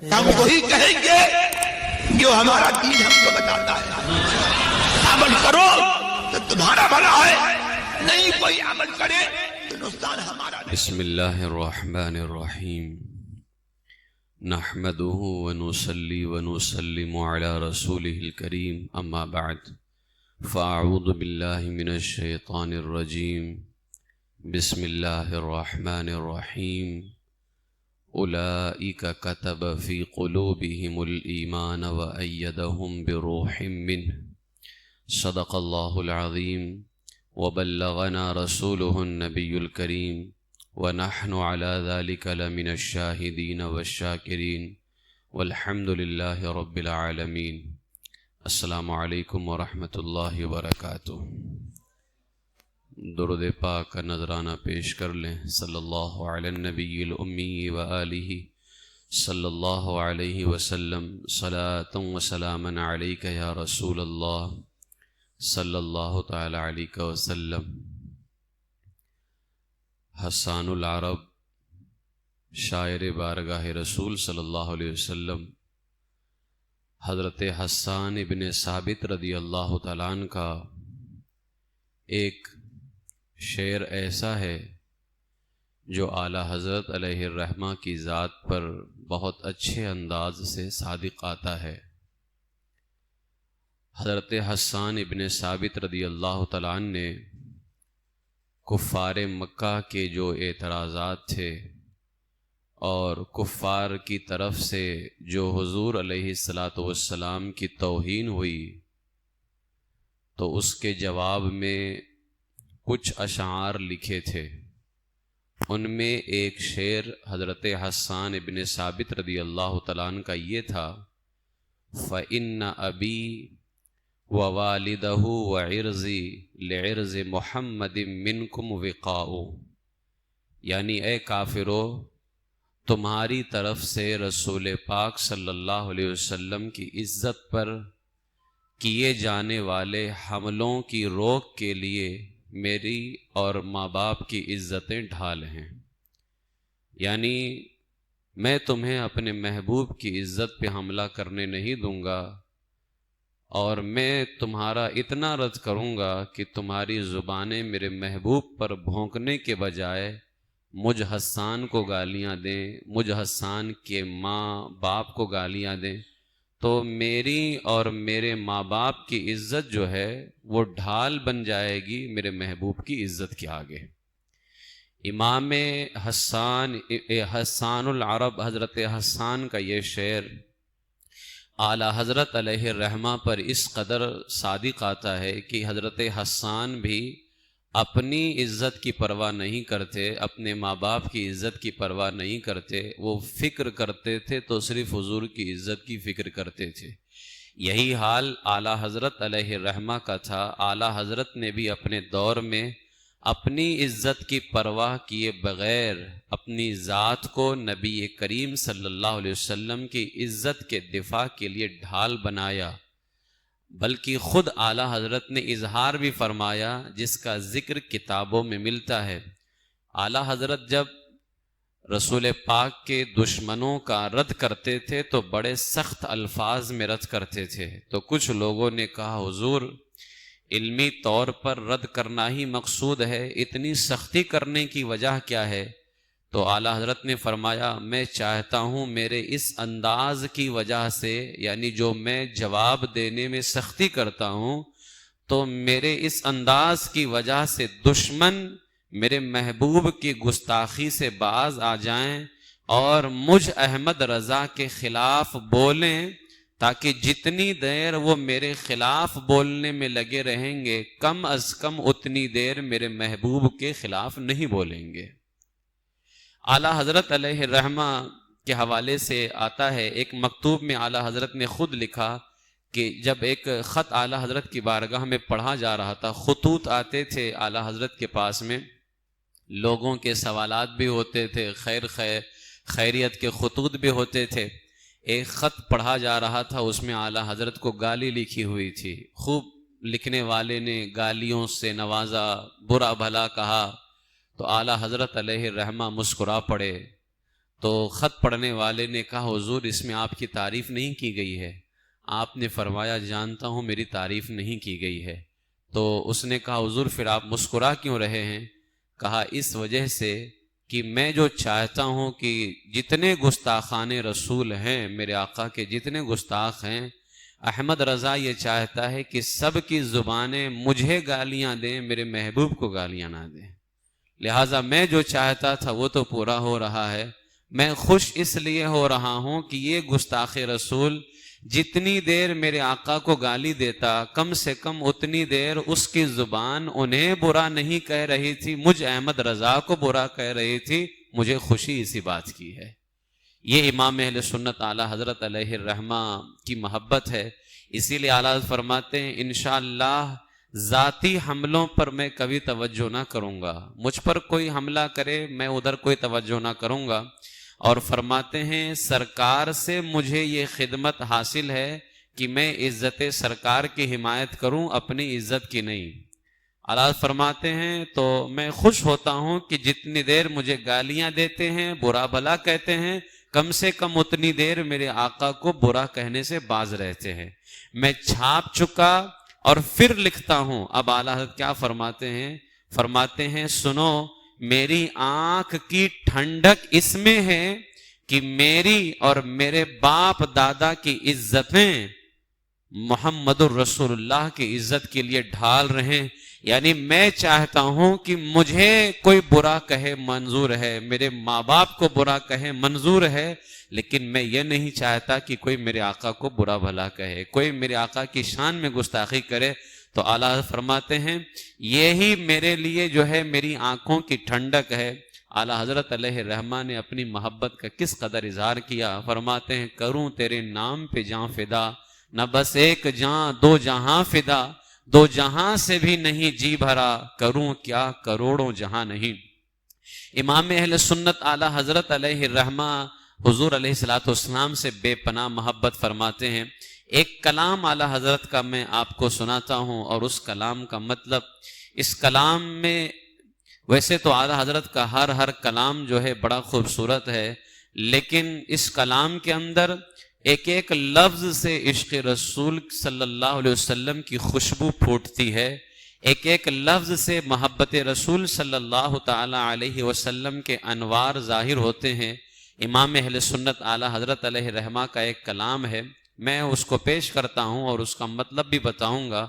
ہم وہی کہیں گے جو ہمارا دین ہم کو بتاتا ہے. عمل کرو تو تمہارا بھلا ہے، نہیں کوئی عمل کرے تو نقصان ہمارا. بسم اللہ الرحمن الرحیم. نحمده ونصلي ونسلم على رسوله الكريم. اما بعد فاعوذ باللہ من الشیطان الرجیم. بسم اللہ الرحمن الرحیم. اولئک کتب فی قلوبہم الایمان وأیدہم بروح منہ. صدق اللہ العظیم. وبلغنا رسوله النبی الکریم ونحن على ذلك لمن الشاہدین والشاکرین والحمد للہ رب العالمین. السلام علیکم ورحمۃ اللہ وبرکاتہ. درود پاک کا نذرانہ پیش کر لیں. صلی اللہ علی النبی الامی وآلہ صلی اللہ علیہ وسلم. صلاۃ و سلاما علیک یا رسول اللہ صلی اللہ تعالی علیہ وسلم. حسان العرب شاعر بارگاہ رسول صلی اللہ علیہ وسلم حضرت حسان ابن ثابت رضی اللہ تعالیٰ عنہ کا ایک شعر ایسا ہے جو اعلیٰ حضرت علیہ الرحمہ کی ذات پر بہت اچھے انداز سے صادق آتا ہے. حضرت حسان ابن ثابت رضی اللہ تعالیٰ عنہ نے کفار مکہ کے جو اعتراضات تھے اور کفار کی طرف سے جو حضور علیہ السلام کی توہین ہوئی، تو اس کے جواب میں کچھ اشعار لکھے تھے. ان میں ایک شعر حضرت حسان ابن ثابت رضی اللہ تعالیٰ عنہ کا یہ تھا: فَإِنَّ أَبِي وَوَالِدَهُ وَعِرْضِي لِعِرْضِ مُحَمَّدٍ مِّنْكُمْ وِقَاءُ. یعنی اے کافرو، تمہاری طرف سے رسول پاک صلی اللہ علیہ وسلم کی عزت پر کیے جانے والے حملوں کی روک کے لیے میری اور ماں باپ کی عزتیں ڈھال ہیں. یعنی میں تمہیں اپنے محبوب کی عزت پہ حملہ کرنے نہیں دوں گا، اور میں تمہارا اتنا رد کروں گا کہ تمہاری زبانیں میرے محبوب پر بھونکنے کے بجائے مجھ حسان کو گالیاں دیں، مجھ حسان کے ماں باپ کو گالیاں دیں، تو میری اور میرے ماں باپ کی عزت جو ہے وہ ڈھال بن جائے گی میرے محبوب کی عزت کے آگے. امام حسان العرب حضرت حسان کا یہ شعر اعلیٰ حضرت علیہ الرحمہ پر اس قدر صادق آتا ہے کہ حضرت حسان بھی اپنی عزت کی پرواہ نہیں کرتے، اپنے ماں باپ کی عزت کی پرواہ نہیں کرتے. وہ فکر کرتے تھے تو صرف حضور کی عزت کی فکر کرتے تھے. یہی حال اعلیٰ حضرت علیہ الرحمہ کا تھا. اعلیٰ حضرت نے بھی اپنے دور میں اپنی عزت کی پرواہ کیے بغیر اپنی ذات کو نبی کریم صلی اللہ علیہ وسلم کی عزت کے دفاع کے لیے ڈھال بنایا. بلکہ خود اعلیٰ حضرت نے اظہار بھی فرمایا جس کا ذکر کتابوں میں ملتا ہے. اعلیٰ حضرت جب رسول پاک کے دشمنوں کا رد کرتے تھے تو بڑے سخت الفاظ میں رد کرتے تھے. تو کچھ لوگوں نے کہا حضور علمی طور پر رد کرنا ہی مقصود ہے، اتنی سختی کرنے کی وجہ کیا ہے؟ تو اعلیٰ حضرت نے فرمایا میں چاہتا ہوں میرے اس انداز کی وجہ سے، یعنی جو میں جواب دینے میں سختی کرتا ہوں، تو میرے اس انداز کی وجہ سے دشمن میرے محبوب کی گستاخی سے باز آ جائیں اور مجھ احمد رضا کے خلاف بولیں، تاکہ جتنی دیر وہ میرے خلاف بولنے میں لگے رہیں گے کم از کم اتنی دیر میرے محبوب کے خلاف نہیں بولیں گے. اعلیٰ حضرت علیہ الرحمہ کے حوالے سے آتا ہے، ایک مکتوب میں اعلیٰ حضرت نے خود لکھا کہ جب ایک خط اعلیٰ حضرت کی بارگاہ میں پڑھا جا رہا تھا، خطوط آتے تھے اعلیٰ حضرت کے پاس میں، لوگوں کے سوالات بھی ہوتے تھے، خیریت کے خطوط بھی ہوتے تھے. ایک خط پڑھا جا رہا تھا، اس میں اعلیٰ حضرت کو گالی لکھی ہوئی تھی. خوب لکھنے والے نے گالیوں سے نوازا، برا بھلا کہا. تو اعلیٰ حضرت علیہ الرحمہ مسکرا پڑے. تو خط پڑھنے والے نے کہا حضور اس میں آپ کی تعریف نہیں کی گئی ہے. آپ نے فرمایا جانتا ہوں میری تعریف نہیں کی گئی ہے. تو اس نے کہا حضور پھر آپ مسکرا کیوں رہے ہیں؟ کہا اس وجہ سے کہ میں جو چاہتا ہوں کہ جتنے گستاخان رسول ہیں میرے آقا کے جتنے گستاخ ہیں، احمد رضا یہ چاہتا ہے کہ سب کی زبانیں مجھے گالیاں دیں، میرے محبوب کو گالیاں نہ دیں. لہٰذا میں جو چاہتا تھا وہ تو پورا ہو رہا ہے. میں خوش اس لیے ہو رہا ہوں کہ یہ گستاخ رسول جتنی دیر میرے آقا کو گالی دیتا کم سے کم اتنی دیر اس کی زبان انہیں برا نہیں کہہ رہی تھی، مجھ احمد رضا کو برا کہہ رہی تھی. مجھے خوشی اسی بات کی ہے. یہ امام اہل سنت اعلیٰ حضرت علیہ الرحمہ کی محبت ہے. اسی لیے اعلیٰ حضرت فرماتے ہیں انشاءاللہ ذاتی حملوں پر میں کبھی توجہ نہ کروں گا، مجھ پر کوئی حملہ کرے میں ادھر کوئی توجہ نہ کروں گا. اور فرماتے ہیں سرکار سے مجھے یہ خدمت حاصل ہے کہ میں عزت سرکار کی حمایت کروں، اپنی عزت کی نہیں. اعلیٰ فرماتے ہیں تو میں خوش ہوتا ہوں کہ جتنی دیر مجھے گالیاں دیتے ہیں، برا بھلا کہتے ہیں، کم سے کم اتنی دیر میرے آقا کو برا کہنے سے باز رہتے ہیں. میں چھاپ چکا اور پھر لکھتا ہوں. اب اعلیٰ حضرت کیا فرماتے ہیں سنو، میری آنکھ کی ٹھنڈک اس میں ہے کہ میری اور میرے باپ دادا کی عزتیں محمد الرسول اللہ کی عزت کے لیے ڈھال رہے ہیں. یعنی میں چاہتا ہوں کہ مجھے کوئی برا کہے منظور ہے، میرے ماں باپ کو برا کہے منظور ہے، لیکن میں یہ نہیں چاہتا کہ کوئی میرے آقا کو برا بھلا کہے، کوئی میرے آقا کی شان میں گستاخی کرے. تو اعلیٰ فرماتے ہیں یہی میرے لیے جو ہے میری آنکھوں کی ٹھنڈک ہے. اعلیٰ حضرت علیہ الرحمہ نے اپنی محبت کا کس قدر اظہار کیا. فرماتے ہیں کروں تیرے نام پہ جاں فدا، نہ بس ایک جاں دو جہاں فدا، دو جہاں سے بھی نہیں جی بھرا، کروں کیا کروڑوں جہاں نہیں. امام اہل سنت اعلیٰ حضرت علیہ الرحمہ حضور علیہ الصلوۃ والسلام سے بے پناہ محبت فرماتے ہیں. ایک کلام اعلیٰ حضرت کا میں آپ کو سناتا ہوں اور اس کلام کا مطلب. اس کلام میں ویسے تو اعلیٰ حضرت کا ہر کلام جو ہے بڑا خوبصورت ہے، لیکن اس کلام کے اندر ایک ایک لفظ سے عشق رسول صلی اللہ علیہ وسلم کی خوشبو پھوٹتی ہے. ایک ایک لفظ سے محبت رسول صلی اللہ تعالی علیہ وسلم کے انوار ظاہر ہوتے ہیں. امام اہل سنت اعلیٰ حضرت علیہ رحمہ کا ایک کلام ہے، میں اس کو پیش کرتا ہوں اور اس کا مطلب بھی بتاؤں گا.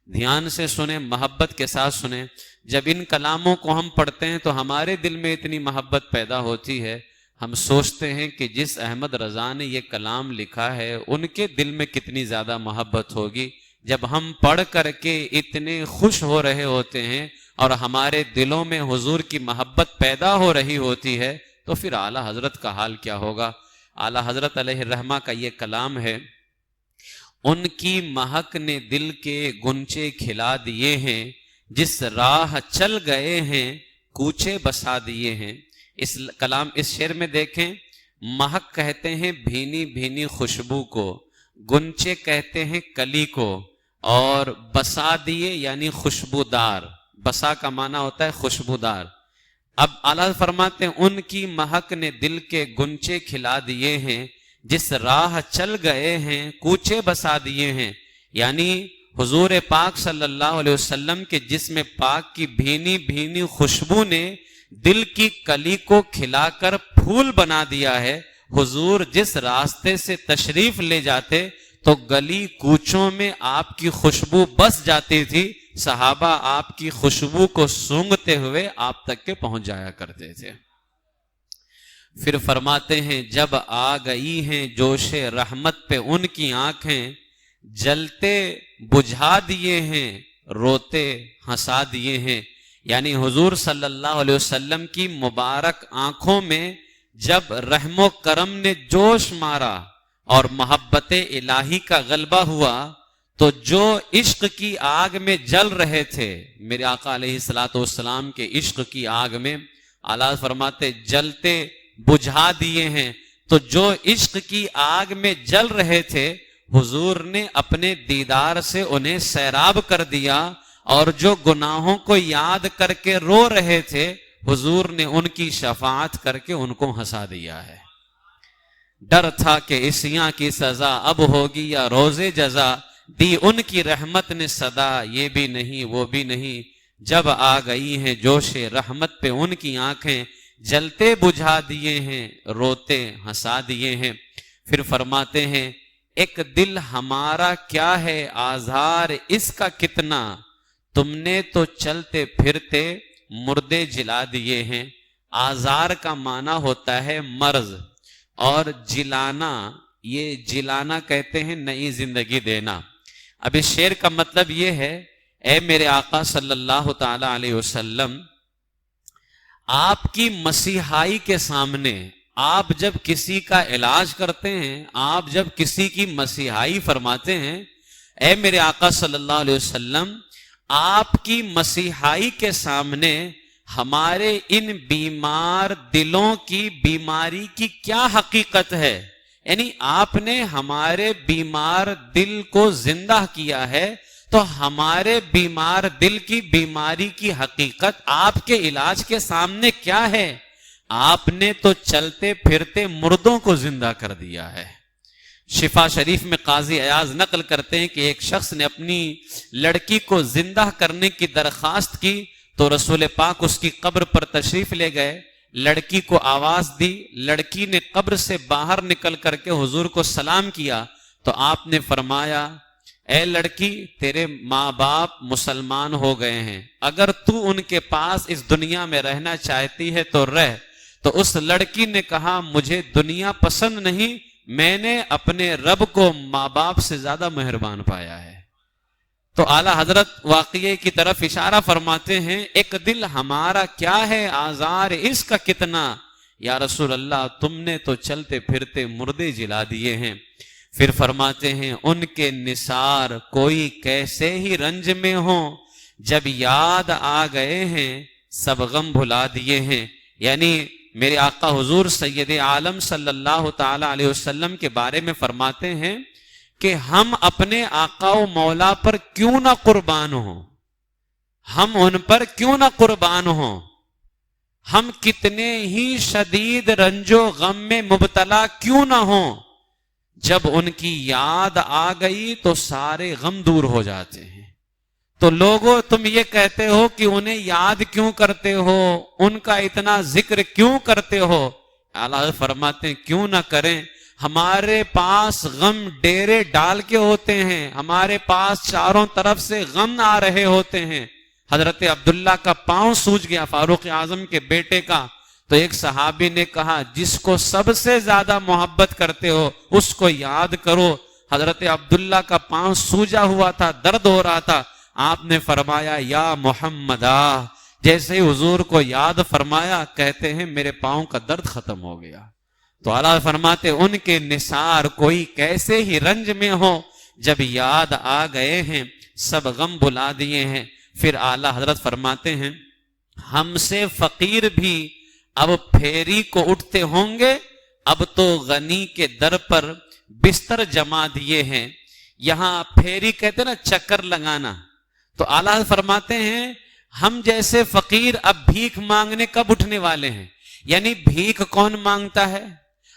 دھیان سے سنیں، محبت کے ساتھ سنیں. جب ان کلاموں کو ہم پڑھتے ہیں تو ہمارے دل میں اتنی محبت پیدا ہوتی ہے، ہم سوچتے ہیں کہ جس احمد رضا نے یہ کلام لکھا ہے ان کے دل میں کتنی زیادہ محبت ہوگی. جب ہم پڑھ کر کے اتنے خوش ہو رہے ہوتے ہیں اور ہمارے دلوں میں حضور کی محبت پیدا ہو رہی ہوتی ہے تو پھر اعلیٰ حضرت کا حال کیا ہوگا. اعلیٰ حضرت علیہ الرحمہ کا یہ کلام ہے، ان کی مہک نے دل کے گنچے کھلا دیے ہیں، جس راہ چل گئے ہیں کوچے بسا دیے ہیں. اس کلام اس شعر میں دیکھیں، مہک کہتے ہیں بھینی بھینی خوشبو کو، گنچے کہتے ہیں کلی کو، اور بسا دیے یعنی خوشبودار. بسا کا معنی ہوتا ہے خوشبودار. اب اعلیٰ فرماتے ہیں ان کی مہک نے دل کے گنچے کھلا دیے ہیں، جس راہ چل گئے ہیں کوچے بسا دیے ہیں. یعنی حضور پاک صلی اللہ علیہ وسلم کے جسم پاک کی بھینی بھینی خوشبو نے دل کی کلی کو کھلا کر پھول بنا دیا ہے. حضور جس راستے سے تشریف لے جاتے تو گلی کوچوں میں آپ کی خوشبو بس جاتی تھی. صحابہ آپ کی خوشبو کو سونگھتے ہوئے آپ تک کے پہنچ جایا کرتے تھے. پھر فرماتے ہیں جب آ گئی ہیں جوش رحمت پہ ان کی آنکھیں، جلتے بجھا دیے ہیں روتے ہنسا دیے ہیں. یعنی حضور صلی اللہ علیہ وسلم کی مبارک آنکھوں میں جب رحم و کرم نے جوش مارا اور محبت الہی کا غلبہ ہوا تو جو عشق کی آگ میں جل رہے تھے، میرے آقا علیہ الصلوۃ والسلام کے عشق کی آگ میں، اعلیٰ فرماتے جلتے بجھا دیے ہیں. تو جو عشق کی آگ میں جل رہے تھے حضور نے اپنے دیدار سے انہیں سیراب کر دیا، اور جو گناہوں کو یاد کر کے رو رہے تھے حضور نے ان کی شفاعت کر کے ان کو ہنسا دیا ہے۔ ڈر تھا کہ عصیاں کی سزا اب ہوگی یا روز جزا، دی ان کی رحمت نے صدا، یہ بھی نہیں وہ بھی نہیں، جب آ گئی ہیں جوش رحمت پہ ان کی آنکھیں، جلتے بجھا دیے ہیں روتے ہنسا دیے ہیں۔ پھر فرماتے ہیں ایک دل ہمارا کیا ہے آزار اس کا کتنا، تم نے تو چلتے پھرتے مردے جلا دیے ہیں۔ آزار کا معنی ہوتا ہے مرض، اور جلانا، یہ جلانا کہتے ہیں نئی زندگی دینا۔ اب اس شعر کا مطلب یہ ہے، اے میرے آقا صلی اللہ تعالی علیہ وسلم، آپ کی مسیحائی کے سامنے آپ جب کسی کا علاج کرتے ہیں، آپ جب کسی کی مسیحائی فرماتے ہیں، اے میرے آقا صلی اللہ علیہ وسلم، آپ کی مسیحائی کے سامنے ہمارے ان بیمار دلوں کی بیماری کی کیا حقیقت ہے؟ یعنی آپ نے ہمارے بیمار دل کو زندہ کیا ہے، تو ہمارے بیمار دل کی بیماری کی حقیقت آپ کے علاج کے سامنے کیا ہے؟ آپ نے تو چلتے پھرتے مردوں کو زندہ کر دیا ہے۔ شفا شریف میں قاضی ایاز نقل کرتے ہیں کہ ایک شخص نے اپنی لڑکی کو زندہ کرنے کی درخواست کی، تو رسول پاک اس کی قبر پر تشریف لے گئے، لڑکی کو آواز دی، لڑکی نے قبر سے باہر نکل کر کے حضور کو سلام کیا، تو آپ نے فرمایا اے لڑکی، تیرے ماں باپ مسلمان ہو گئے ہیں، اگر تو ان کے پاس اس دنیا میں رہنا چاہتی ہے تو رہ۔ تو اس لڑکی نے کہا مجھے دنیا پسند نہیں، میں نے اپنے رب کو ماں باپ سے زیادہ مہربان پایا ہے۔ تو اعلیٰ حضرت واقعے کی طرف اشارہ فرماتے ہیں، ایک دل ہمارا کیا ہے آزار اس کا کتنا، یا رسول اللہ تم نے تو چلتے پھرتے مردے جلا دیے ہیں۔ پھر فرماتے ہیں ان کے نثار کوئی کیسے ہی رنج میں ہوں، جب یاد آ گئے ہیں سب غم بھلا دیے ہیں۔ یعنی میرے آقا حضور سید عالم صلی اللہ تعالی علیہ وسلم کے بارے میں فرماتے ہیں کہ ہم اپنے آقا و مولا پر کیوں نہ قربان ہوں، ہم ان پر کیوں نہ قربان ہوں، ہم کتنے ہی شدید رنج و غم میں مبتلا کیوں نہ ہوں، جب ان کی یاد آ گئی تو سارے غم دور ہو جاتے ہیں۔ تو لوگوں تم یہ کہتے ہو کہ انہیں یاد کیوں کرتے ہو، ان کا اتنا ذکر کیوں کرتے ہو؟ اللہ فرماتے ہیں کیوں نہ کریں، ہمارے پاس غم ڈیرے ڈال کے ہوتے ہیں، ہمارے پاس چاروں طرف سے غم آ رہے ہوتے ہیں۔ حضرت عبداللہ کا پاؤں سوج گیا، فاروق اعظم کے بیٹے کا، تو ایک صحابی نے کہا جس کو سب سے زیادہ محبت کرتے ہو اس کو یاد کرو۔ حضرت عبداللہ کا پاؤں سوجا ہوا تھا، درد ہو رہا تھا، آپ نے فرمایا یا محمدہ، جیسے ہی حضور کو یاد فرمایا کہتے ہیں میرے پاؤں کا درد ختم ہو گیا۔ تو اللہ فرماتے ان کے نثار کوئی کیسے ہی رنج میں ہو، جب یاد آ گئے ہیں سب غم بھلا دیے ہیں۔ پھر اعلیٰ حضرت فرماتے ہیں ہم سے فقیر بھی اب پھیری کو اٹھتے ہوں گے، اب تو غنی کے در پر بستر جما دیے ہیں۔ یہاں پھیری کہتے ہیں نا چکر لگانا، تو اعلیٰ فرماتے ہیں ہم جیسے فقیر اب بھیک مانگنے کب اٹھنے والے ہیں؟ یعنی بھیک کون مانگتا ہے؟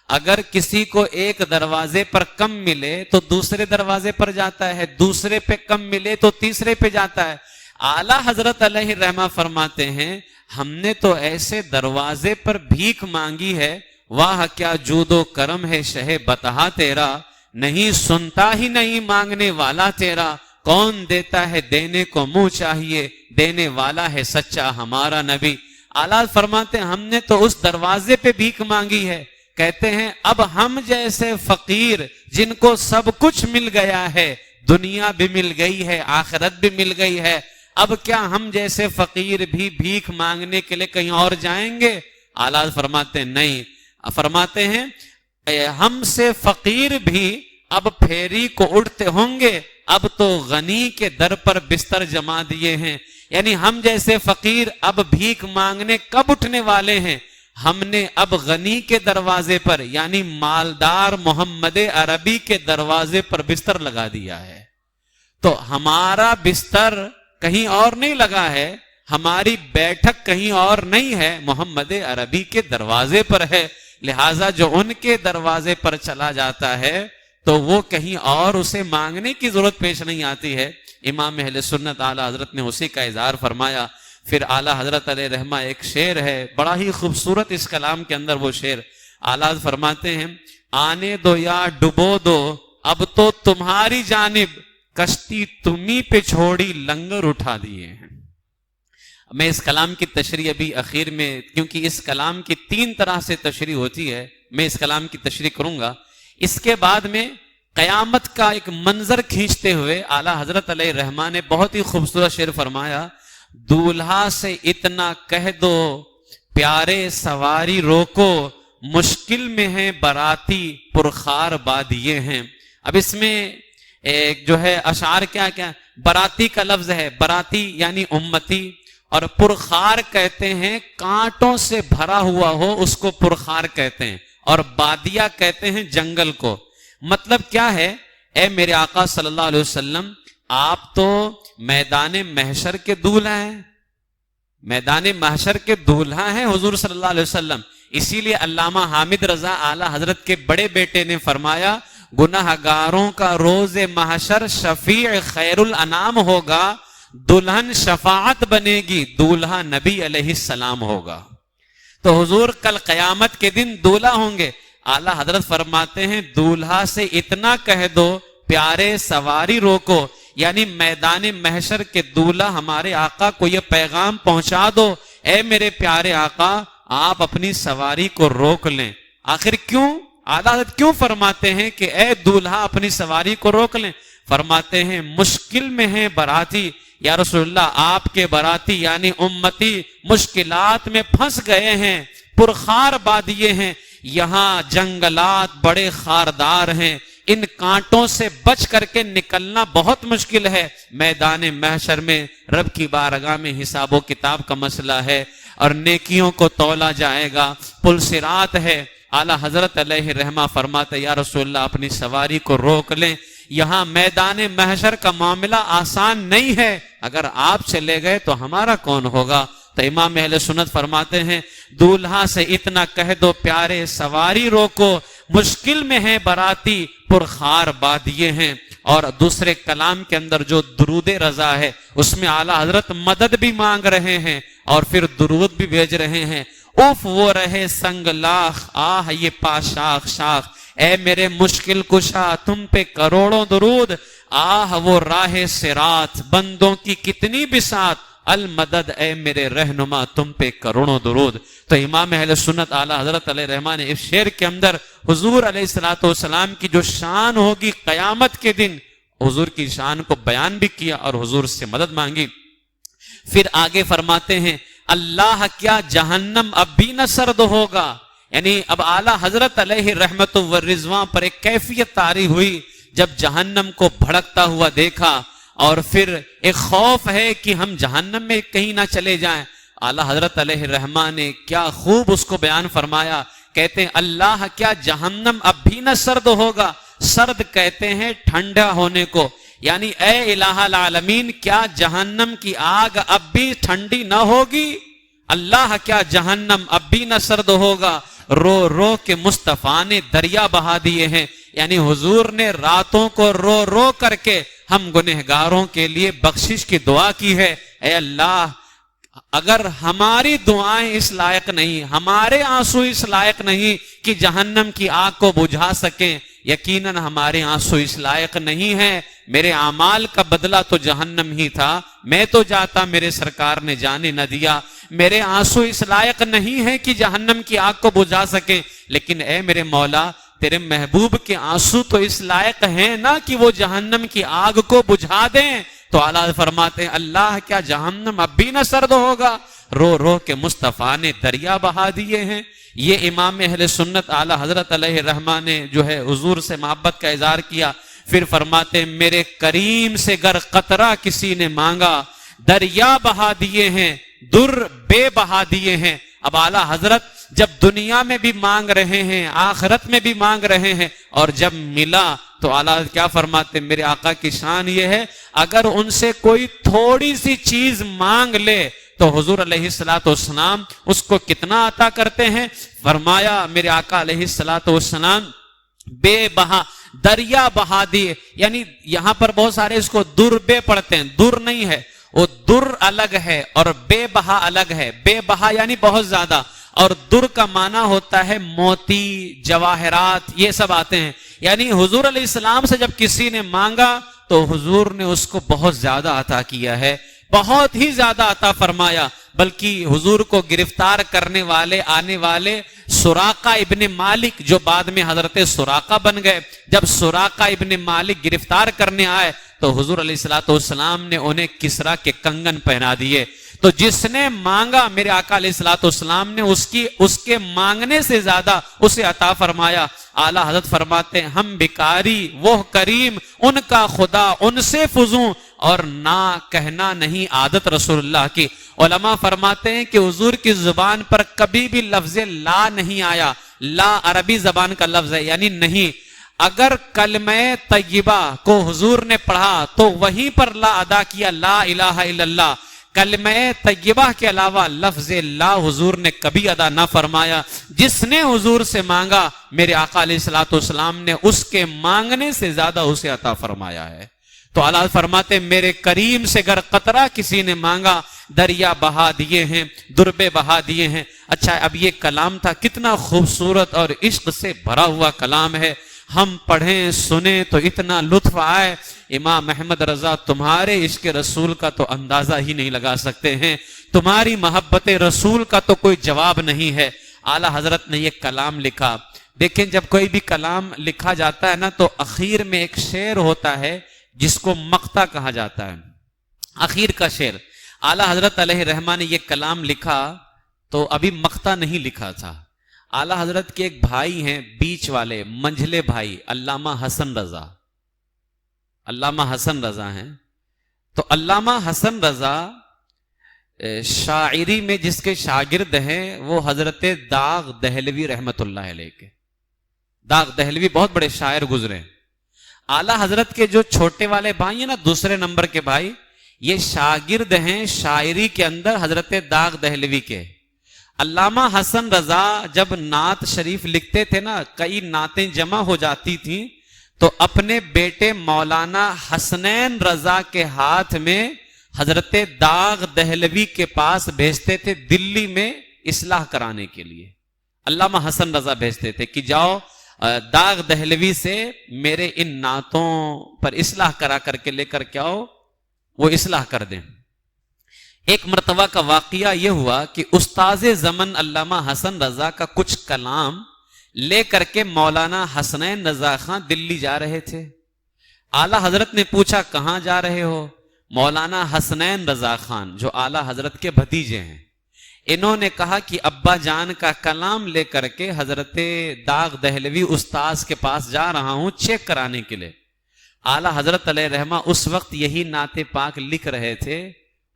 اگر کسی کو ایک دروازے پر کم ملے تو دوسرے دروازے پر جاتا ہے، دوسرے پہ کم ملے تو تیسرے پہ جاتا ہے۔ اعلیٰ حضرت علیہ الرحمہ فرماتے ہیں ہم نے تو ایسے دروازے پر بھیک مانگی ہے، واہ کیا جود و کرم ہے شہ بتہا تیرا، نہیں سنتا ہی نہیں مانگنے والا تیرا، کون دیتا ہے دینے کو منہ چاہیے، دینے والا ہے سچا ہمارا نبی۔ اعلیٰ فرماتے ہیں ہم نے تو اس دروازے پہ بھیک مانگی ہے، کہتے ہیں اب ہم جیسے فقیر جن کو سب کچھ مل گیا ہے، دنیا بھی مل گئی ہے، آخرت بھی مل گئی ہے، اب کیا ہم جیسے فقیر بھی بھیک مانگنے کے لیے کہیں اور جائیں گے؟ اعلیٰ فرماتے ہیں نہیں، فرماتے ہیں ہم سے فقیر بھی اب پھیری کو اٹھتے ہوں گے، اب تو غنی کے در پر بستر جما دیے ہیں۔ یعنی ہم جیسے فقیر اب بھیک مانگنے کب اٹھنے والے ہیں؟ ہم نے اب غنی کے دروازے پر یعنی مالدار محمد عربی کے دروازے پر بستر لگا دیا ہے۔ تو ہمارا بستر کہیں اور نہیں لگا ہے، ہماری بیٹھک کہیں اور نہیں ہے، محمد عربی کے دروازے پر ہے، لہٰذا جو ان کے دروازے پر چلا جاتا ہے تو وہ کہیں اور اسے مانگنے کی ضرورت پیش نہیں آتی ہے۔ امام اہل سنت اعلیٰ حضرت نے اسی کا اظہار فرمایا۔ پھر اعلیٰ حضرت علیہ رحمہ ایک شعر ہے بڑا ہی خوبصورت، اس کلام کے اندر وہ شعر اعلیٰ حضرت فرماتے ہیں، آنے دو یا ڈبو دو اب تو تمہاری جانب، کشتی تمہیں پہ چھوڑی لنگر اٹھا دیے ہیں۔ میں اس کلام کی تشریح ابھی اخیر میں، کیونکہ اس کلام کی 3 طرح سے تشریح ہوتی ہے، میں اس کلام کی تشریح کروں گا۔ اس کے بعد میں قیامت کا ایک منظر کھینچتے ہوئے اعلیٰ حضرت علیہ رحمٰ نے بہت ہی خوبصورت شعر فرمایا، دولہا سے اتنا کہہ دو پیارے سواری روکو، مشکل میں ہیں براتی پرخار بادیے ہیں۔ اب اس میں ایک جو ہے اشعار کیا کیا، براتی کا لفظ ہے، براتی یعنی امتی، اور پرخار کہتے ہیں کانٹوں سے بھرا ہوا ہو اس کو پرخار کہتے ہیں، اور بادیہ کہتے ہیں جنگل کو۔ مطلب کیا ہے، اے میرے آقا صلی اللہ علیہ وسلم، آپ تو میدان محشر کے دولہا ہیں، میدان محشر کے دولہا ہیں حضور صلی اللہ علیہ وسلم۔ اسی لیے علامہ حامد رضا اعلیٰ حضرت کے بڑے بیٹے نے فرمایا، گناہ گاروں کا روز محشر شفیع خیر الانام ہوگا، دلہن شفاعت بنے گی، دولہا نبی علیہ السلام ہوگا۔ تو حضور کل قیامت کے دن دولہا ہوں گے۔ اعلیٰ حضرت فرماتے ہیں دولہا سے اتنا کہہ دو پیارے سواری روکو، یعنی میدان محشر کے دولہا ہمارے آقا کو یہ پیغام پہنچا دو، اے میرے پیارے آقا آپ اپنی سواری کو روک لیں۔ آخر کیوں اعلیٰ حضرت کیوں فرماتے ہیں کہ اے دولہا اپنی سواری کو روک لیں؟ فرماتے ہیں مشکل میں ہیں براتی، یا رسول اللہ آپ کے براتی یعنی امتی مشکلات میں پھنس گئے ہیں، پرخار بادیے ہیں، یہاں جنگلات بڑے خاردار ہیں، ان کانٹوں سے بچ کر کے نکلنا بہت مشکل ہے۔ میدان محشر میں رب کی بارگاہ میں حساب و کتاب کا مسئلہ ہے، اور نیکیوں کو تولا جائے گا، پل صراط ہے۔ اعلیٰ حضرت علیہ رحمہ فرماتے یا رسول اللہ اپنی سواری کو روک لیں، یہاں میدان محشر کا معاملہ آسان نہیں ہے، اگر آپ چلے گئے تو ہمارا کون ہوگا؟ تو امام اہل سنت فرماتے ہیں دولہا سے اتنا کہہ دو پیارے سواری روکو، مشکل میں ہیں براتی پرخار بادیے ہیں۔ اور دوسرے کلام کے اندر جو درود رضا ہے اس میں اعلیٰ حضرت مدد بھی مانگ رہے ہیں اور پھر درود بھی بھیج رہے ہیں، اف وہ رہے سنگ لاخ آہ یہ پاشاخ شاخ، اے میرے مشکل کشا تم پہ کروڑوں درود، آہ وہ راہ صراط بندوں کی کتنی بساط، المدد اے میرے رہنما تم پہ کروڑوں درود۔ تو امام اہل سنت اعلیٰ حضرت علیہ رحمٰ نے اس شعر کے اندر حضور علیہ الصلوۃ والسلام کی جو شان ہوگی قیامت کے دن، حضور کی شان کو بیان بھی کیا اور حضور سے مدد مانگی۔ پھر آگے فرماتے ہیں اللہ کیا جہنم اب بھی نہ سرد ہوگا، یعنی اب اعلیٰ حضرت علیہ رحمت و رضوان پر ایک کیفیت طاری ہوئی جب جہنم کو بھڑکتا ہوا دیکھا، اور پھر ایک خوف ہے کہ ہم جہنم میں کہیں نہ چلے جائیں۔ اعلیٰ حضرت علیہ رحمٰ نے کیا خوب اس کو بیان فرمایا، کہتے ہیں اللہ کیا جہنم اب بھی نہ سرد ہوگا، سرد کہتے ہیں ٹھنڈا ہونے کو، یعنی اے الہ العالمین کیا جہنم کی آگ اب بھی ٹھنڈی نہ ہوگی؟ اللہ کیا جہنم اب بھی نہ سرد ہوگا؟ رو رو کے مصطفیٰ نے دریا بہا دیے ہیں، یعنی حضور نے راتوں کو رو رو کر کے ہم گنہگاروں کے لیے بخشش کی دعا کی ہے۔ اے اللہ اگر ہماری دعائیں اس لائق نہیں، ہمارے آنسو اس لائق نہیں کہ جہنم کی آگ کو بجھا سکیں، یقیناً ہمارے آنسو اس لائق نہیں ہے۔ میرے اعمال کا بدلہ تو جہنم ہی تھا، میں تو جاتا میرے سرکار نے جانے نہ دیا، میرے آنسو اس لائق نہیں ہے کہ جہنم کی آگ کو بجھا سکیں، لیکن اے میرے مولا تیرے محبوب کے آنسو تو اس لائق ہیں نا کہ وہ جہنم کی آگ کو بجھا دیں۔ تو اعلیٰ فرماتے ہیں اللہ کیا جہنم اب بھی نہ سرد ہوگا؟ رو رو کے مصطفیٰ نے دریا بہا دیے ہیں۔ یہ امام اہل سنت اعلیٰ حضرت علیہ رحمٰ نے جو ہے حضور سے محبت کا اظہار کیا۔ پھر فرماتے ہیں میرے کریم سے گر قطرہ کسی نے مانگا، دریا بہا دیے ہیں، در بے بہا دیے ہیں۔ اب اعلیٰ حضرت جب دنیا میں بھی مانگ رہے ہیں، آخرت میں بھی مانگ رہے ہیں، اور جب ملا تو اعلیٰ کیا فرماتے میرے آقا کی شان یہ ہے اگر ان سے کوئی تھوڑی سی چیز مانگ لے تو حضور علیہ الصلوۃ والسلام اس کو کتنا عطا کرتے ہیں؟ فرمایا میرے آقا علیہ الصلوۃ والسلام بے بہا دریا بہا دیے. یعنی یہاں پر بہت سارے اس کو در بے پڑھتے ہیں، در نہیں ہے، وہ در الگ ہے اور بے بہا الگ ہے. بے بہا یعنی بہت زیادہ، اور در کا معنی ہوتا ہے موتی، جواہرات، یہ سب آتے ہیں. یعنی حضور علیہ السلام سے جب کسی نے مانگا تو حضور نے اس کو بہت زیادہ عطا کیا ہے، بہت ہی زیادہ عطا فرمایا. بلکہ حضور کو گرفتار کرنے والے آنے والے سراقہ ابن مالک، جو بعد میں حضرت سراقہ بن گئے، جب سراقہ ابن مالک گرفتار کرنے آئے تو حضور علیہ الصلوۃ والسلام نے انہیں کسرا کے کنگن پہنا دیے. تو جس نے مانگا میرے آقا علیہ الصلوۃ والسلام نے اس کے مانگنے سے زیادہ اسے عطا فرمایا. اعلیٰ حضرت فرماتے ہیں ہم بھکاری وہ کریم، ان کا خدا ان سے فزوں، اور نہ کہنا نہیں عادت رسول اللہ کی. علماء فرماتے ہیں کہ حضور کی زبان پر کبھی بھی لفظ لا نہیں آیا. لا عربی زبان کا لفظ ہے، یعنی نہیں. اگر کلمہ طیبہ کو حضور نے پڑھا تو وہیں پر لا ادا کیا، لا الہ الا اللہ. کلمہ طیبہ کے علاوہ لفظ لا حضور نے کبھی ادا نہ فرمایا. جس نے حضور سے مانگا میرے آقا علیہ الصلوۃ والسلام نے اس کے مانگنے سے زیادہ اسے عطا فرمایا ہے. تو اللہ فرماتے میرے کریم سے گر قطرہ کسی نے مانگا دریا بہا دیے ہیں، دربے بہا دیے ہیں. اچھا اب یہ کلام تھا، کتنا خوبصورت اور عشق سے بھرا ہوا کلام ہے. ہم پڑھیں سنیں تو اتنا لطف آئے. امام احمد رضا تمہارے عشق رسول کا تو اندازہ ہی نہیں لگا سکتے ہیں، تمہاری محبت رسول کا تو کوئی جواب نہیں ہے. اعلیٰ حضرت نے یہ کلام لکھا. دیکھیں جب کوئی بھی کلام لکھا جاتا ہے نا تو اخیر میں ایک شعر ہوتا ہے جس کو مقطع کہا جاتا ہے، اخیر کا شعر. اعلیٰ حضرت علیہ رحمہ نے یہ کلام لکھا تو ابھی مقطع نہیں لکھا تھا. اعلیٰ حضرت کے ایک بھائی ہیں بیچ والے منجھلے بھائی، علامہ حسن رضا. علامہ حسن رضا ہیں. تو علامہ حسن رضا شاعری میں جس کے شاگرد ہیں وہ حضرت داغ دہلوی رحمت اللہ علیہ کے. داغ دہلوی بہت بڑے شاعر گزرے. اعلیٰ حضرت کے جو چھوٹے والے بھائی ہیں نا، دوسرے نمبر کے بھائی، یہ شاگرد ہیں شاعری کے اندر حضرت داغ دہلوی کے. علامہ حسن رضا جب نعت شریف لکھتے تھے نا، کئی نعتیں جمع ہو جاتی تھیں تو اپنے بیٹے مولانا حسنین رضا کے ہاتھ میں حضرت داغ دہلوی کے پاس بھیجتے تھے دلی میں اصلاح کرانے کے لیے. علامہ حسن رضا بھیجتے تھے کہ جاؤ داغ دہلوی سے میرے ان نعتوں پر اصلاح کرا کر کے لے کر کے آؤ، وہ اصلاح کر دیں. ایک مرتبہ کا واقعہ یہ ہوا کہ استاذ زمن علامہ حسن رضا کا کچھ کلام لے کر کے مولانا حسنین رضا خان دلی جا رہے تھے. اعلیٰ حضرت نے پوچھا کہاں جا رہے ہو؟ مولانا حسنین رضا خان جو اعلیٰ حضرت کے بھتیجے ہیں، انہوں نے کہا کہ ابا جان کا کلام لے کر کے حضرت داغ دہلوی استاذ کے پاس جا رہا ہوں چیک کرانے کے لیے. اعلیٰ حضرت علیہ رحمہ اس وقت یہی نعت پاک لکھ رہے تھے،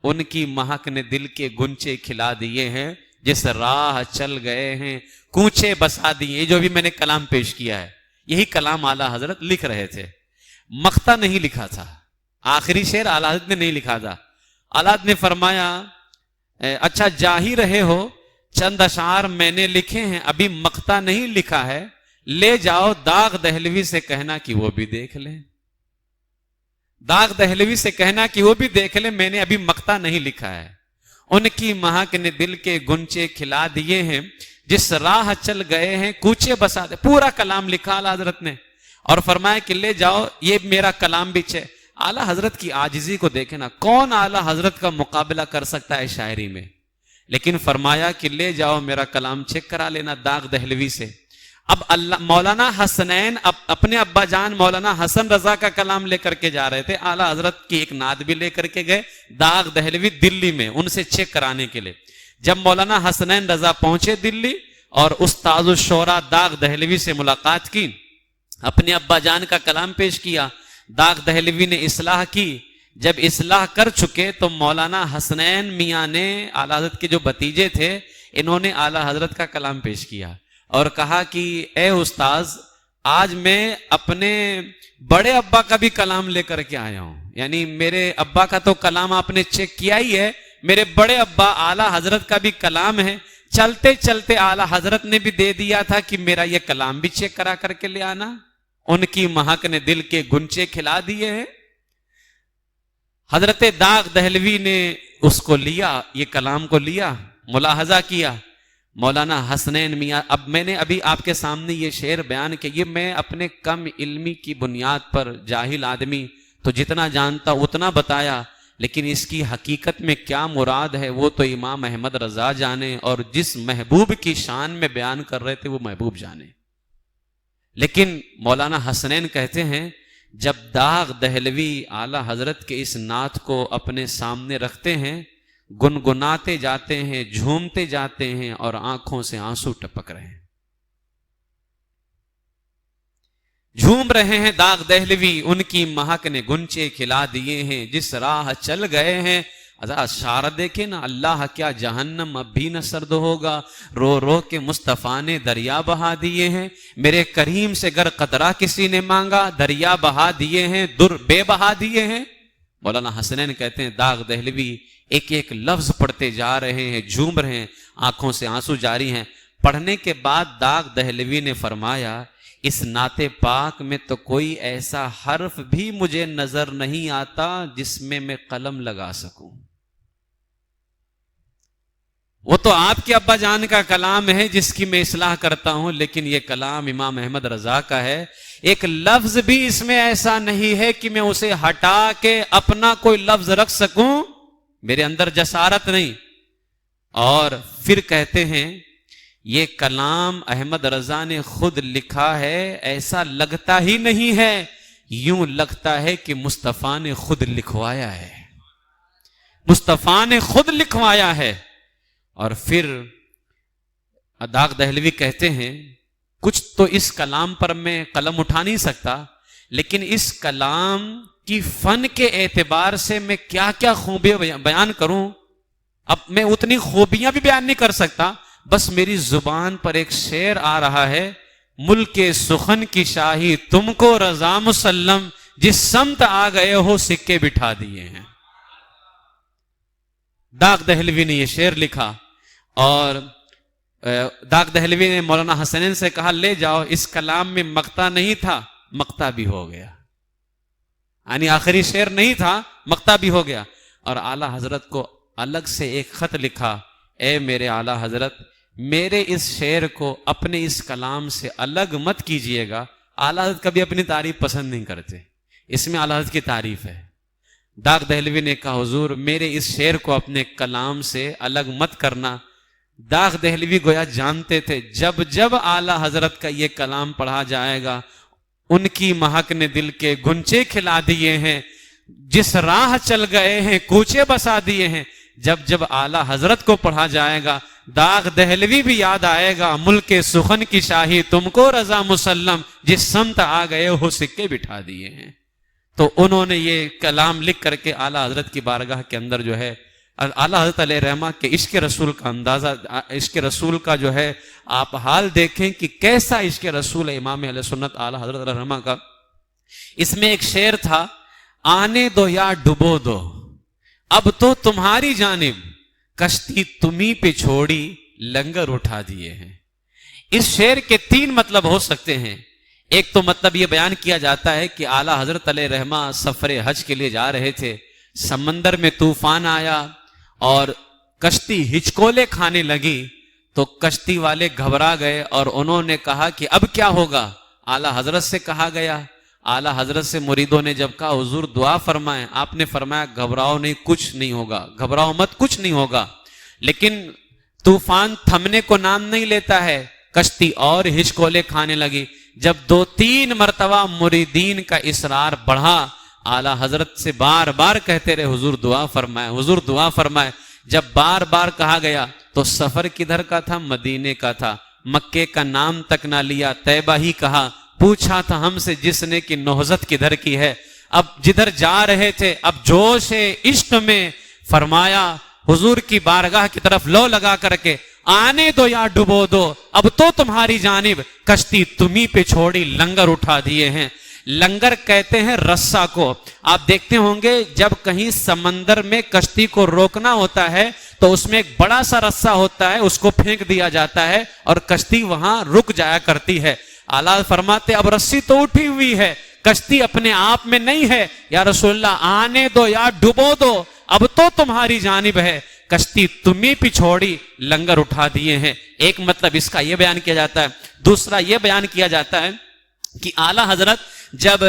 ان کی مہک نے دل کے گنچے کھلا دیے ہیں، جس راہ چل گئے ہیں کوچے بسا دیے. جو بھی میں نے کلام پیش کیا ہے یہی کلام اعلیٰ حضرت لکھ رہے تھے. مقطع نہیں لکھا تھا، آخری شعر اعلیٰ حضرت نے نہیں لکھا تھا. اعلیٰ حضرت نے فرمایا اچھا جا ہی رہے ہو، چند اشعار میں نے لکھے ہیں، ابھی مقطع نہیں لکھا ہے، لے جاؤ داغ دہلوی سے کہنا کہ وہ بھی دیکھ لیں. داغ دہلوی سے کہنا کہ وہ بھی دیکھ لیں، میں نے ابھی مقطع نہیں لکھا ہے. ان کی مہک نے دل کے گنچے کھلا دیے ہیں، جس راہ چل گئے ہیں کوچے بسا دے. پورا کلام لکھا اعلیٰ حضرت نے اور فرمایا کہ لے جاؤ یہ میرا کلام بھی چھے. اعلیٰ حضرت کی عاجزی کو دیکھیں نا، کون اعلیٰ حضرت کا مقابلہ کر سکتا ہے شاعری میں؟ لیکن فرمایا کہ لے جاؤ میرا کلام چیک کرا لینا داغ دہلوی سے. اب مولانا حسنین اپنے ابا جان مولانا حسن رضا کا کلام لے کر کے جا رہے تھے، اعلیٰ حضرت کی ایک نعت بھی لے کر کے گئے داغ دہلوی دلی میں ان سے چیک کرانے کے لیے. جب مولانا حسنین رضا پہنچے دلی اور استاذ الشورا داغ دہلوی سے ملاقات کی، اپنے ابا جان کا کلام پیش کیا، داغ دہلوی نے اصلاح کی. جب اصلاح کر چکے تو مولانا حسنین میاں نے اعلیٰ حضرت کے جو بھتیجے تھے انہوں نے اعلیٰ حضرت کا کلام پیش کیا اور کہا کہ اے استاذ آج میں اپنے بڑے ابا کا بھی کلام لے کر کے آیا ہوں. یعنی میرے ابا کا تو کلام آپ نے چیک کیا ہی ہے، میرے بڑے ابا اعلیٰ حضرت کا بھی کلام ہے، چلتے چلتے اعلیٰ حضرت نے بھی دے دیا تھا کہ میرا یہ کلام بھی چیک کرا کر کے لے آنا، ان کی مہک نے دل کے گنچے کھلا دیے ہیں۔ حضرت داغ دہلوی نے اس کو لیا، یہ کلام کو لیا، ملاحظہ کیا۔ مولانا حسنین میاں، اب میں نے ابھی آپ کے سامنے یہ شعر بیان کیا، یہ میں اپنے کم علمی کی بنیاد پر، جاہل آدمی تو جتنا جانتا اتنا بتایا، لیکن اس کی حقیقت میں کیا مراد ہے وہ تو امام احمد رضا جانے، اور جس محبوب کی شان میں بیان کر رہے تھے وہ محبوب جانے۔ لیکن مولانا حسنین کہتے ہیں جب داغ دہلوی اعلیٰ حضرت کے اس نعت کو اپنے سامنے رکھتے ہیں، گنگناتے جاتے ہیں، جھومتے جاتے ہیں، اور آنکھوں سے آنسو ٹپک رہے ہیں، جھوم رہے ہیں۔ داغ دہلوی، ان کی مہک نے گنچے کھلا دیے ہیں، جس راہ چل گئے ہیں۔ اشارہ دیکھیں نا، اللہ کیا جہنم اب بھی نہ سرد ہوگا، رو رو کے مصطفیٰ نے دریا بہا دیے ہیں۔ میرے کریم سے گر قطرہ کسی نے مانگا، دریا بہا دیے ہیں، در بے بہا دیے ہیں۔ مولانا حسنین کہتے ہیں داغ دہلوی ایک ایک لفظ پڑھتے جا رہے ہیں، جھوم رہے ہیں، آنکھوں سے آنسو جاری ہیں۔ پڑھنے کے بعد داغ دہلوی نے فرمایا اس نعت پاک میں تو کوئی ایسا حرف بھی مجھے نظر نہیں آتا جس میں میں قلم لگا سکوں۔ وہ تو آپ کے ابا جان کا کلام ہے جس کی میں اصلاح کرتا ہوں، لیکن یہ کلام امام احمد رضا کا ہے، ایک لفظ بھی اس میں ایسا نہیں ہے کہ میں اسے ہٹا کے اپنا کوئی لفظ رکھ سکوں، میرے اندر جسارت نہیں۔ اور پھر کہتے ہیں یہ کلام احمد رضا نے خود لکھا ہے، ایسا لگتا ہی نہیں ہے، یوں لگتا ہے کہ مصطفیٰ نے خود لکھوایا ہے، مصطفیٰ نے خود لکھوایا ہے۔ اور پھر داغ دہلوی کہتے ہیں کچھ تو اس کلام پر میں قلم اٹھا نہیں سکتا، لیکن اس کلام کی فن کے اعتبار سے میں کیا کیا خوبیاں بیان کروں، اب میں اتنی خوبیاں بھی بیان نہیں کر سکتا، بس میری زبان پر ایک شعر آ رہا ہے، ملک سخن کی شاہی تم کو رضا مسلم، جس سمت آ گئے ہو سکے بٹھا دیے ہیں۔ داغ دہلوی نے یہ شعر لکھا، اور داغ دہلوی نے مولانا حسنین سے کہا لے جاؤ، اس کلام میں مقطع نہیں تھا، مقطع بھی ہو گیا، یعنی آخری شعر نہیں تھا، مقطع بھی ہو گیا۔ اور اعلیٰ حضرت کو الگ سے ایک خط لکھا، اے میرے اعلیٰ حضرت، میرے اس شعر کو اپنے اس کلام سے الگ مت کیجئے گا۔ اعلیٰ حضرت کبھی اپنی تعریف پسند نہیں کرتے، اس میں اعلیٰ حضرت کی تعریف ہے۔ داغ دہلوی نے کہا حضور میرے اس شعر کو اپنے کلام سے الگ مت کرنا۔ داغ دہلوی گویا جانتے تھے جب جب اعلیٰ حضرت کا یہ کلام پڑھا جائے گا ان کی مہک نے دل کے گنچے کھلا دیے ہیں، جس راہ چل گئے ہیں کوچے بسا دیے ہیں۔ جب جب اعلیٰ حضرت کو پڑھا جائے گا داغ دہلوی بھی یاد آئے گا، ملک سخن کی شاہی تم کو رضا مسلم، جس سمت آ گئے ہو سکے بٹھا دیے ہیں۔ تو انہوں نے یہ کلام لکھ کر کے اعلیٰ حضرت کی بارگاہ کے اندر جو ہے اعلیٰ حضرت علیہ رحمہ کے عشق رسول کا اندازہ، عشق رسول کا جو ہے آپ حال دیکھیں کہ کیسا عشق رسول ہے امام اہل سنت اعلیٰ حضرت علیہ رحمہ کا۔ اس میں ایک شعر تھا، آنے دو یا ڈبو دو اب تو تمہاری جانب، کشتی تمہیں پہ چھوڑی لنگر اٹھا دیے ہیں۔ اس شعر کے تین مطلب ہو سکتے ہیں۔ ایک تو مطلب یہ بیان کیا جاتا ہے کہ اعلیٰ حضرت علیہ رحمہ سفر حج کے لیے جا رہے تھے، سمندر میں طوفان آیا اور کشتی ہچکولے کھانے لگی، تو کشتی والے گھبرا گئے اور انہوں نے کہا کہ اب کیا ہوگا۔ اعلیٰ حضرت سے کہا گیا، اعلیٰ حضرت سے مریدوں نے جب کہا حضور دعا فرمائیں، آپ نے فرمایا گھبراؤ نہیں، کچھ نہیں ہوگا، گھبراؤ مت، کچھ نہیں ہوگا۔ لیکن طوفان تھمنے کو نام نہیں لیتا ہے، کشتی اور ہچکولے کھانے لگی۔ جب 2-3 مرتبہ مریدین کا اصرار بڑھا، اعلیٰ حضرت سے بار بار کہتے رہے حضور دعا فرمائے، حضور دعا فرمائے۔ جب بار بار کہا گیا تو سفر کدھر کا تھا؟ مدینے کا تھا، مکے کا نام تک نہ لیا، طیبہ ہی کہا۔ پوچھا تھا ہم سے جس نے کہ نہضت کدھر کی ہے، اب جدھر جا رہے تھے اب جوش عشق میں فرمایا حضور کی بارگاہ کی طرف لو لگا کر کے، آنے دو یا ڈبو دو اب تو تمہاری جانب، کشتی تمہیں پہ چھوڑی لنگر اٹھا دیے ہیں۔ لنگر کہتے ہیں رسا کو. آپ دیکھتے ہوں گے جب کہیں سمندر میں کشتی کو روکنا ہوتا ہے تو اس میں ایک بڑا سا رسا ہوتا ہے, اس کو پھینک دیا جاتا ہے اور کشتی وہاں رک جایا کرتی ہے. اعلیٰ فرماتے اب رسی تو اٹھی ہوئی ہے, کشتی اپنے آپ میں نہیں ہے, یا رسول اللہ آنے دو یا ڈبو دو, اب تو تمہاری جانب ہے, کشتی تمہیں پچھوڑی, لنگر اٹھا دیے ہیں. ایک مطلب اس کا یہ بیان کیا جاتا ہے. دوسرا یہ بیان کیا جاتا ہے کہ اعلیٰ حضرت جب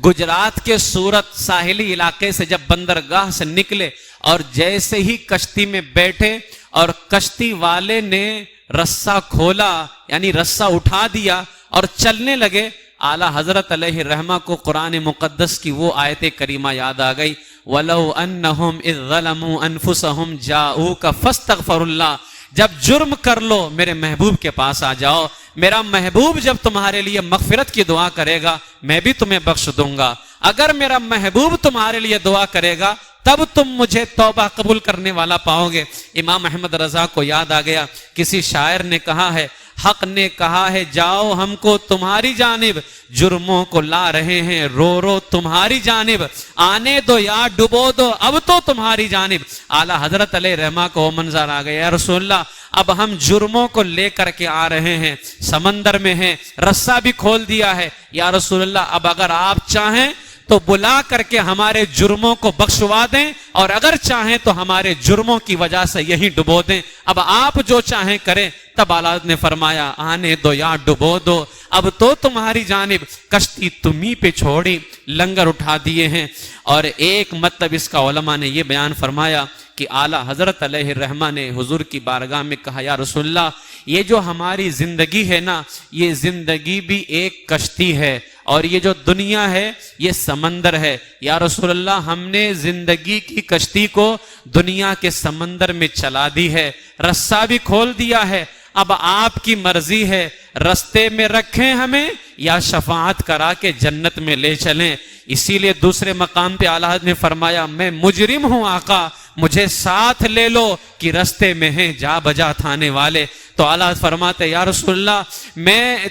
گجرات کے سورت ساحلی علاقے سے جب بندرگاہ سے نکلے اور جیسے ہی کشتی میں بیٹھے اور کشتی والے نے رسا کھولا یعنی رسا اٹھا دیا اور چلنے لگے, اعلیٰ حضرت علیہ الرحمہ کو قرآن مقدس کی وہ آیت کریمہ یاد آ گئی, وَلَوْ أَنَّهُمْ إِذْ ظَلَمُوا أَنفُسَهُمْ جَاءُوكَ فَاسْتَغْفَرُوا اللَّهَ. جب جرم کر لو میرے محبوب کے پاس آ جاؤ, میرا محبوب جب تمہارے لیے مغفرت کی دعا کرے گا میں بھی تمہیں بخش دوں گا. اگر میرا محبوب تمہارے لیے دعا کرے گا تب تم مجھے توبہ قبول کرنے والا پاؤ گے. امام احمد رضا کو یاد آ گیا, کسی شاعر نے کہا ہے, حق نے کہا ہے جاؤ ہم کو تمہاری جانب, جرموں کو لا رہے ہیں رو رو تمہاری جانب, آنے دو یا ڈبو دو اب تو تمہاری جانب. اعلیٰ حضرت علیہ رحمہ کو منظر آ گیا, یا رسول اللہ اب ہم جرموں کو لے کر کے آ رہے ہیں, سمندر میں ہیں, رسا بھی کھول دیا ہے, یا رسول اللہ اب اگر آپ چاہیں تو بلا کر کے ہمارے جرموں کو بخشوا دیں, اور اگر چاہیں تو ہمارے جرموں کی وجہ سے یہی ڈبو دیں, اب آپ جو چاہیں کریں. تب اعلیٰ نے فرمایا آنے دو یا ڈبو دو اب تو تمہاری جانب, کشتی تمہیں پہ چھوڑی, لنگر اٹھا دیے ہیں. اور ایک مطلب اس کا علماء نے یہ بیان فرمایا کہ اعلیٰ حضرت علیہ الرحمہ نے حضور کی بارگاہ میں کہا, یا رسول اللہ یہ جو ہماری زندگی ہے نا, یہ زندگی بھی ایک کشتی ہے اور یہ جو دنیا ہے یہ سمندر ہے. یا رسول اللہ ہم نے زندگی کی کشتی کو دنیا کے سمندر میں چلا دی ہے, رسا بھی کھول دیا ہے, اب آپ کی مرضی ہے رستے میں رکھیں ہمیں یا شفاعت کرا کے جنت میں لے چلیں. اسی لیے دوسرے مقام پہ اعلیٰ نے فرمایا میں مجرم ہوں آقا, مجھے ساتھ لے لو کہ رستے میں ہیں جا بجا تھانے والے. تو اعلیٰ فرماتے یا رسول اللہ میں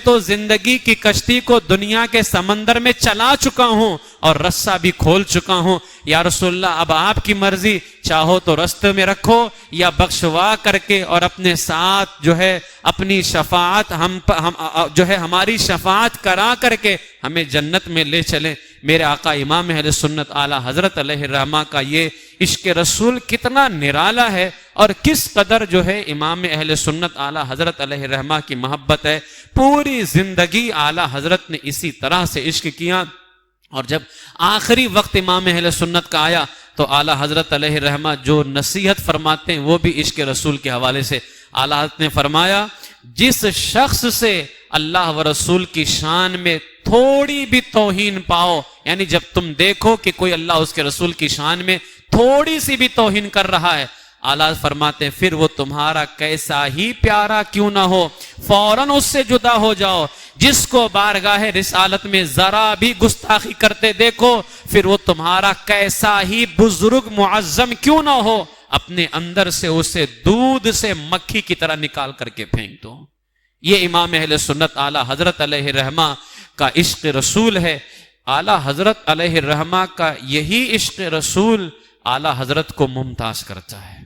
تو زندگی کی کشتی کو دنیا کے سمندر میں چلا چکا ہوں اور رسا بھی کھول چکا ہوں. یا رسول اللہ اب آپ کی مرضی, چاہو تو رستے میں رکھو یا بخشوا کر کے اور اپنے ساتھ جو ہے اپنی شفاعت ہماری شفاعت کرا کر کے ہمیں جنت میں لے چلیں. میرے آقا امام اہل سنت اعلیٰ حضرت علیہ الرحمہ کا یہ عشق رسول کتنا نرالا ہے اور کس قدر جو ہے امام اہل سنت اعلیٰ حضرت علیہ الرحمہ کی محبت ہے. پوری زندگی اعلیٰ حضرت نے اسی طرح سے عشق کیا, اور جب آخری وقت امام اہل سنت کا آیا تو اعلیٰ حضرت علیہ الرحمہ جو نصیحت فرماتے ہیں وہ بھی عشق رسول کے حوالے سے. اعلیٰ حضرت نے فرمایا جس شخص سے اللہ و رسول کی شان میں تھوڑی بھی توہین پاؤ, یعنی جب تم دیکھو کہ کوئی اللہ اس کے رسول کی شان میں تھوڑی سی بھی توہین کر رہا ہے, اعلیٰ فرماتے ہیں پھر وہ تمہارا کیسا ہی پیارا کیوں نہ ہو فوراً اس سے جدا ہو جاؤ. جس کو بارگاہ رسالت میں ذرا بھی گستاخی کرتے دیکھو پھر وہ تمہارا کیسا ہی بزرگ معظم کیوں نہ ہو, اپنے اندر سے اسے دودھ سے مکھی کی طرح نکال کر کے پھینک دو. یہ امام اہل سنت اعلیٰ حضرت علیہ الرحمہ کا عشق رسول ہے. اعلیٰ حضرت علیہ الرحمہ کا یہی عشق رسول اعلیٰ حضرت کو ممتاز کرتا ہے.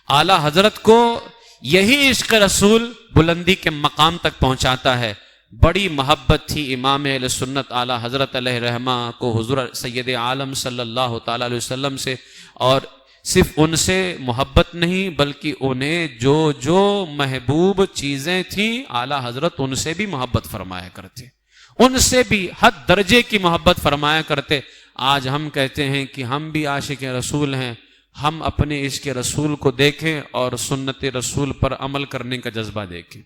اعلیٰ حضرت کو یہی عشق رسول بلندی کے مقام تک پہنچاتا ہے. بڑی محبت تھی امام اہل سنت اعلیٰ حضرت علیہ الرحمہ کو حضور سید عالم صلی اللہ تعالیٰ علیہ وسلم سے, اور صرف ان سے محبت نہیں بلکہ انہیں جو جو محبوب چیزیں تھیں اعلیٰ حضرت ان سے بھی محبت فرمایا کرتے, ان سے بھی حد درجے کی محبت فرمایا کرتے. آج ہم کہتے ہیں کہ ہم بھی عاشق رسول ہیں, ہم اپنے عشق رسول کو دیکھیں اور سنت رسول پر عمل کرنے کا جذبہ دیکھیں,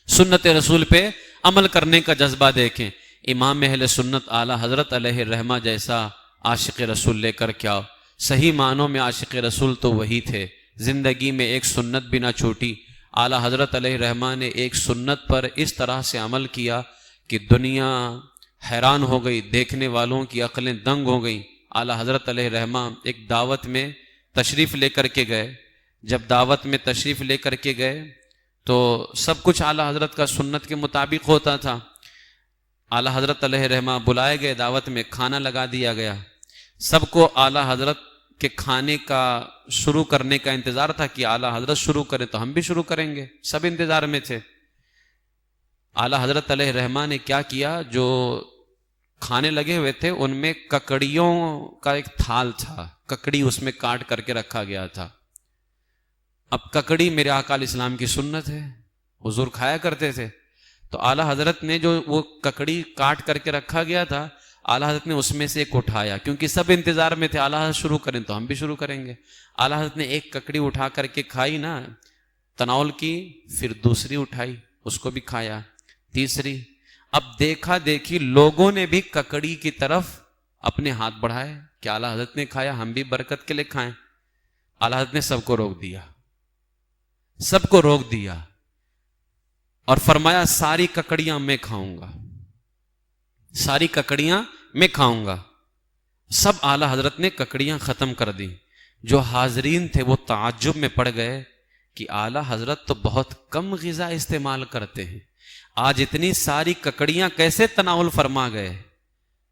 سنت رسول پہ عمل کرنے کا جذبہ دیکھیں. امام اہل سنت اعلیٰ حضرت علیہ الرحمہ جیسا عاشق رسول لے کر کیا. صحیح معنوں میں عاشق رسول تو وہی تھے, زندگی میں ایک سنت بھی نہ چھوٹی. اعلیٰ حضرت علیہ الرحمہ نے ایک سنت پر اس طرح سے عمل کیا کہ دنیا حیران ہو گئی, دیکھنے والوں کی عقلیں دنگ ہو گئیں. اعلیٰ حضرت علیہ الرحمہ ایک دعوت میں تشریف لے کر کے گئے. جب دعوت میں تشریف لے کر کے گئے تو سب کچھ اعلیٰ حضرت کا سنت کے مطابق ہوتا تھا. اعلیٰ حضرت علیہ رحمہ بلائے گئے، دعوت میں کھانا لگا دیا گیا، سب کو اعلیٰ حضرت کے کھانے کا شروع کرنے کا انتظار تھا کہ اعلیٰ حضرت شروع کریں تو ہم بھی شروع کریں گے، سب انتظار میں تھے۔ اعلیٰ حضرت علیہ رحمہ نے کیا کیا، جو کھانے لگے ہوئے تھے ان میں ککڑیوں کا ایک تھال تھا، ککڑی اس میں کاٹ کر کے رکھا گیا تھا۔ اب ککڑی میرے آقا علیہ السلام کی سنت ہے، حضور کھایا کرتے تھے، تو اعلیٰ حضرت نے جو وہ ککڑی کاٹ کر کے رکھا گیا تھا، اعلیٰ حضرت نے اس میں سے ایک اٹھایا، کیونکہ سب انتظار میں تھے اعلیٰ حضرت شروع کریں تو ہم بھی شروع کریں گے۔ اعلیٰ حضرت نے ایک ککڑی اٹھا کر کے کھائی نا، تناول کی، پھر دوسری اٹھائی، اس کو بھی کھایا، تیسری۔ اب دیکھا دیکھی لوگوں نے بھی ککڑی کی طرف اپنے ہاتھ بڑھائے کہ اعلیٰ حضرت نے کھایا، ہم بھی برکت کے لیے کھائیں۔ اعلیٰ حضرت نے سب کو روک دیا، سب کو روک دیا اور فرمایا ساری ککڑیاں میں کھاؤں گا، ساری ککڑیاں میں کھاؤں گا۔ سب اعلیٰ حضرت نے ککڑیاں ختم کر دی۔ جو حاضرین تھے وہ تعجب میں پڑ گئے کہ اعلیٰ حضرت تو بہت کم غذا استعمال کرتے ہیں، آج اتنی ساری ککڑیاں کیسے تناول فرما گئے؟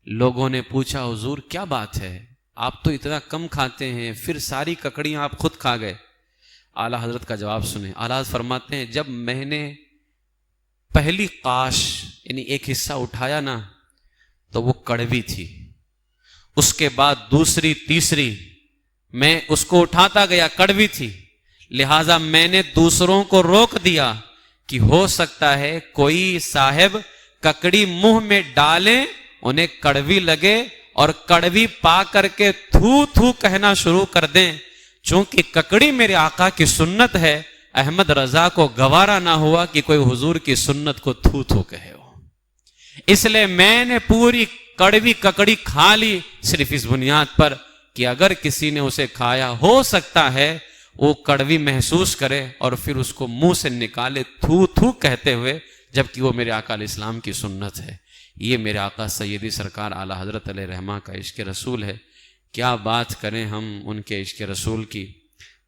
لوگوں نے پوچھا حضور کیا بات ہے، آپ تو اتنا کم کھاتے ہیں، پھر ساری ککڑیاں آپ خود کھا گئے؟ اعلیٰ حضرت کا جواب سنیں۔ اعلیٰ حضرت فرماتے ہیں جب میں نے پہلی قاش یعنی ایک حصہ اٹھایا نا تو وہ کڑوی تھی، اس کے بعد دوسری تیسری میں اس کو اٹھاتا گیا، کڑوی تھی، لہٰذا میں نے دوسروں کو روک دیا کہ ہو سکتا ہے کوئی صاحب ککڑی منہ میں ڈالیں انہیں کڑوی لگے اور کڑوی پا کر کے تھو تھو کہنا شروع کر دیں۔ چونکہ ککڑی میرے آقا کی سنت ہے، احمد رضا کو گوارا نہ ہوا کہ کوئی حضور کی سنت کو تھو تھو کہے ہو، اس لیے میں نے پوری کڑوی ککڑی کھا لی، صرف اس بنیاد پر کہ اگر کسی نے اسے کھایا ہو سکتا ہے وہ کڑوی محسوس کرے اور پھر اس کو منہ سے نکالے تھو تھو کہتے ہوئے، جبکہ وہ میرے آقا علیہ السلام کی سنت ہے۔ یہ میرے آقا سیدی سرکار اعلیٰ حضرت علیہ رحمہ کا عشق رسول ہے۔ کیا بات کریں ہم ان کے عشق رسول کی،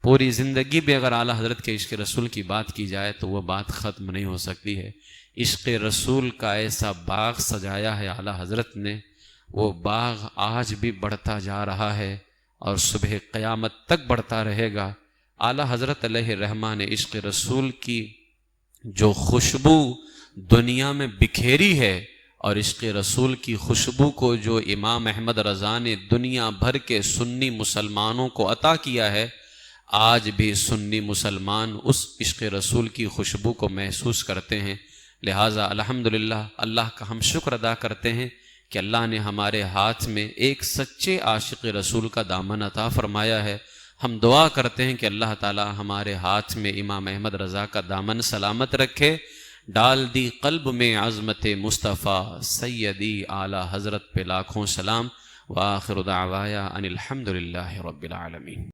پوری زندگی بھی اگر اعلیٰ حضرت کے عشق رسول کی بات کی جائے تو وہ بات ختم نہیں ہو سکتی ہے۔ عشق رسول کا ایسا باغ سجایا ہے اعلیٰ حضرت نے، وہ باغ آج بھی بڑھتا جا رہا ہے اور صبح قیامت تک بڑھتا رہے گا۔ اعلیٰ حضرت علیہ رحمہ نے عشق رسول کی جو خوشبو دنیا میں بکھیری ہے اور عشق رسول کی خوشبو کو جو امام احمد رضا نے دنیا بھر کے سنی مسلمانوں کو عطا کیا ہے، آج بھی سنی مسلمان اس عشق رسول کی خوشبو کو محسوس کرتے ہیں۔ لہٰذا الحمدللہ اللہ کا ہم شکر ادا کرتے ہیں کہ اللہ نے ہمارے ہاتھ میں ایک سچے عاشق رسول کا دامن عطا فرمایا ہے۔ ہم دعا کرتے ہیں کہ اللہ تعالی ہمارے ہاتھ میں امام احمد رضا کا دامن سلامت رکھے، ڈال دی قلب میں عظمت مصطفیٰ سیدی اعلیٰ حضرت پہ لاکھوں سلام، وآخر دعوایا ان الحمدللہ رب العالمین۔